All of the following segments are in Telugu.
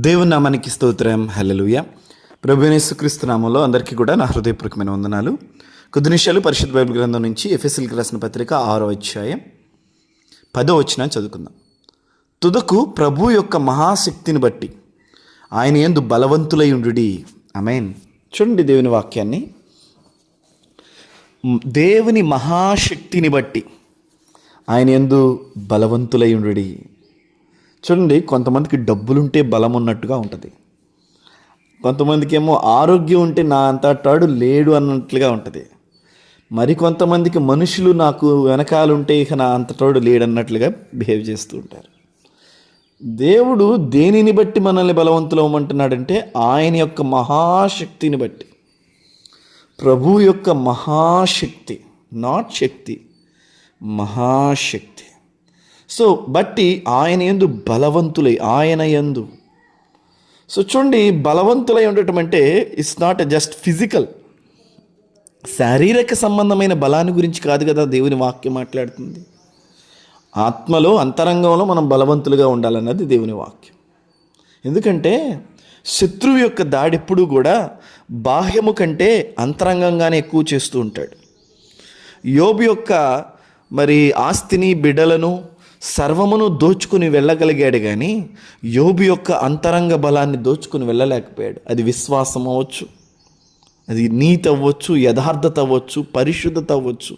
దేవుని నామానికి స్తోత్రం. హల్లెలూయా. ప్రభువైన యేసుక్రీస్తు నామములో అందరికీ కూడా నా హృదయపూర్వకమైన వందనాలు. కొద్ది నిమిషాలు పరిశుద్ధ బైబిల్ గ్రంథం నుంచి ఎఫెసీయులకు రాసిన పత్రిక 6వ అధ్యాయం 10వ వచనం చదువుకుందాం. తుదకు ప్రభు యొక్క మహాశక్తిని బట్టి ఆయన యందు బలవంతులై ఉండుడి. ఆమేన్. చూడండి దేవుని వాక్యాన్ని. దేవుని మహాశక్తిని బట్టి ఆయన యందు బలవంతులై ఉండుడి. చూడండి, కొంతమందికి డబ్బులుంటే బలం ఉన్నట్టుగా ఉంటుంది, కొంతమందికి ఏమో ఆరోగ్యం ఉంటే నా అంతటాడు లేడు అన్నట్లుగా ఉంటుంది, మరి కొంతమందికి మనుషులు నాకు వెనకాలంటే ఇక నా అంతటాడు లేడన్నట్లుగా బిహేవ్ చేస్తూ ఉంటారు. దేవుడు దేనిని బట్టి మనల్ని బలవంతులవ్వమంటున్నాడంటే ఆయన యొక్క మహాశక్తిని బట్టి. ప్రభు యొక్క మహాశక్తి, నాట్ శక్తి, మహాశక్తి. సో బట్టి ఆయన యందు బలవంతులై, ఆయన యందు. సో చూడండి, బలవంతులై ఉండటం అంటే ఇట్స్ నాట్ జస్ట్ ఫిజికల్, శారీరక సంబంధమైన బలాన్ని గురించి కాదు కదా దేవుని వాక్యం మాట్లాడుతుంది. ఆత్మలో, అంతరంగంలో మనం బలవంతులుగా ఉండాలన్నది దేవుని వాక్యం. ఎందుకంటే శత్రువు యొక్క దాడి ఎప్పుడూ కూడా బాహ్యము కంటే అంతరంగంగానే ఎక్కువ చేస్తూ ఉంటాడు. యోబు యొక్క ఆస్తిని, బిడ్డలను, సర్వమును దోచుకుని వెళ్ళగలిగాడు, కానీ యోబు యొక్క అంతరంగ బలాన్ని దోచుకుని వెళ్ళలేకపోయాడు. అది విశ్వాసం అవ్వచ్చు, అది నీతి అవ్వచ్చు, యథార్థత అవ్వచ్చు, పరిశుద్ధత అవ్వచ్చు.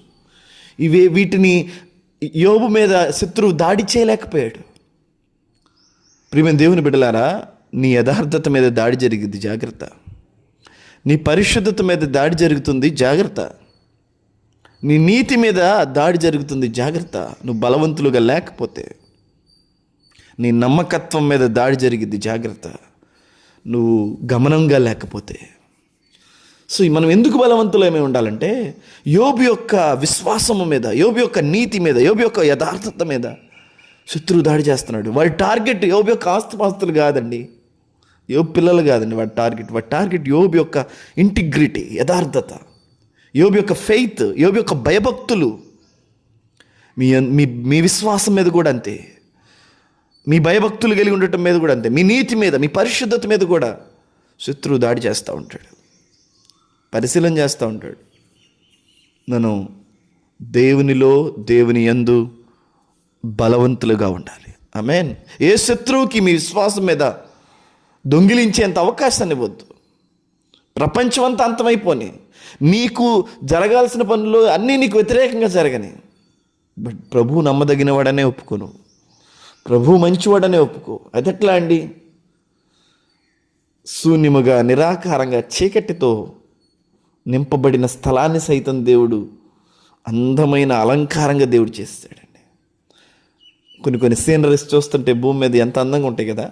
వీటిని యోబు మీద శత్రువు దాడి చేయలేకపోయాడు. ప్రియమైన దేవుని బిడ్డలారా, నీ యథార్థత మీద దాడి జరిగింది, జాగ్రత్త. నీ పరిశుద్ధత మీద దాడి జరుగుతుంది, జాగ్రత్త. నీ నీతి మీద దాడి జరుగుతుంది, జాగ్రత్త. నువ్వు బలవంతులుగా లేకపోతే. నీ నమ్మకత్వం మీద దాడి జరిగింది, జాగ్రత్త. నువ్వు గమనంగా లేకపోతే. సో మనం ఎందుకు బలవంతులమై ఉండాలంటే యోబు యొక్క విశ్వాసము మీద, యోబు యొక్క నీతి మీద, యోబు యొక్క యథార్థత మీద శత్రువు దాడి చేస్తున్నాడు. వాడి టార్గెట్ యోబు యొక్క ఆస్తుపాస్తులు కాదండి, యోబు పిల్లలు కాదండి. వాడి టార్గెట్ యోబు యొక్క ఇంటిగ్రిటీ, యథార్థత, యోబు యొక్క ఫెయిత్, యోబు యొక్క భయభక్తులు. మీ విశ్వాసం మీద కూడా అంతే, మీ భయభక్తులు కలిగి ఉండటం మీద కూడా అంతే, మీ నీతి మీద, మీ పరిశుద్ధత మీద కూడా శత్రువు దాడి చేస్తూ ఉంటాడు, పరిశీలన చేస్తూ ఉంటాడు. మనం దేవునిలో, దేవుని యందు బలవంతులుగా ఉండాలి. ఆమేన్. ఏ శత్రువుకి మీ విశ్వాసం మీద దొంగిలించేంత అవకాశాన్ని ఇవ్వద్దు. ప్రపంచం అంతా అంతమైపోని, నీకు జరగాల్సిన పనులు అన్నీ నీకు వ్యతిరేకంగా జరగని, బట్ ప్రభువు నమ్మదగినవాడనే ఒప్పుకోను, ప్రభువు మంచివాడనే ఒప్పుకో. అదెట్లా అండి? శూన్యముగా, నిరాకారంగా, చీకటితో నింపబడిన స్థలాన్ని సైతం దేవుడు అందమైన అలంకారంగా దేవుడు చేస్తాడండి. కొన్ని సీనరీస్ చూస్తుంటే భూమి మీద ఎంత అందంగా ఉంటాయి కదా,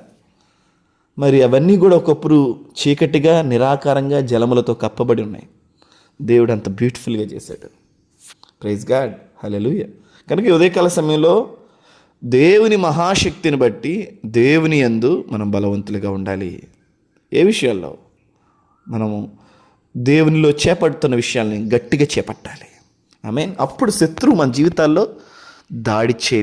మరి అవన్నీ కూడా ఒకప్పుడు చీకటిగా, నిరాకారంగా, జలములతో కప్పబడి ఉన్నాయి. దేవుడు అంత బ్యూటిఫుల్గా చేశాడు. ప్రైజ్ గాడ్, హల్లెలూయా. కనుక ఉదయకాల సమయంలో దేవుని మహాశక్తిని బట్టి దేవుని యందు మనం బలవంతులుగా ఉండాలి. ఏ విషయాల్లో? మనము దేవునిలో చేపడుతున్న విషయాల్ని గట్టిగా చేపట్టాలి. ఆమేన్. అప్పుడు శత్రువు మన జీవితాల్లో దాడి చేయలేడు.